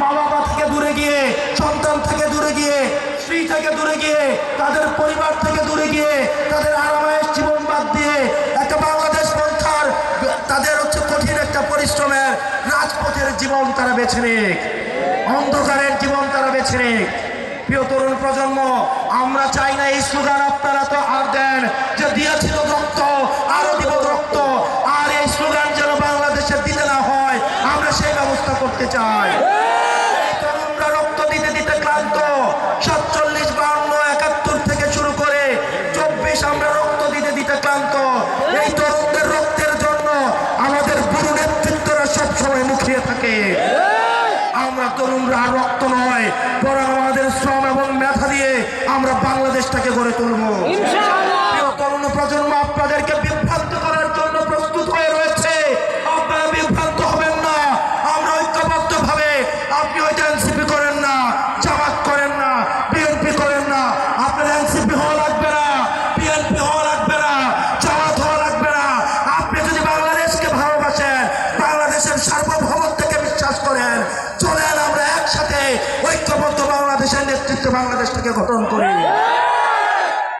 মা বাবা থেকে দূরে গিয়ে, সন্তান থেকে দূরে গিয়ে, স্ত্রী থেকে দূরে গিয়ে, তাদের পরিবার থেকে দূরে গিয়ে, তাদের আরামায়েশ জীবন বাদ দিয়ে একটা বাংলাদেশ পন্থার তাদের কঠিন একটা পরিশ্রমের রাজপথের জীবন তারা বেছে নিক, অন্ধকারের জীবন তারা বেছে নিক। প্রিয় তরুণ প্রজন্ম, আমরা চাই না এই স্লোগান আপনারা তো আর দেন যে দিয়েছিল রক্ত, আরো দিব রক্ত, আর এই স্লোগান যেন বাংলাদেশে দিতে না হয়, আমরা সেই ব্যবস্থা করতে চাই। তরুণরা রক্ত দিতে দিতে ক্লান্ত, 47, 52, 71 থেকে শুরু করে 24 আমরা রক্ত দিতে দিতে ক্লান্ত। এই তরুণদের রক্তের জন্য আমাদের গুরু নেতৃত্বরা সবসময় মুখিয়ে থাকে। আমরা তরুণরা রক্ত নয়, বরং আমাদের শ্রম এবং মেধা দিয়ে আমরা বাংলাদেশটাকে গড়ে তুলব। প্রিয় তরুণ প্রজন্ম, আপনাদেরকে বিভ্রান্ত করার জন্য প্রস্তুত হয়ে রয়েছে, আপনারা বিভ্রান্ত হবেন না। আমরা ঐক্যবদ্ধ ভাবে, আপনি হয়তো এনসিপি করেন না, জামাত করেন না, বিএনপি করেন না, আপনার এনসিপি হওয়া লাগবে না, বিএনপি হওয়া লাগবে না, জামাত হওয়া লাগবে না। আপনি যদি বাংলাদেশকে ভালোবাসেন, বাংলাদেশের সার্বভৌমত্বকে বিশ্বাস করেন, চলেন আমরা একসাথে ঐক্যবদ্ধ বাংলাদেশের নেতৃত্বে বাংলাদেশটাকে গঠন করি।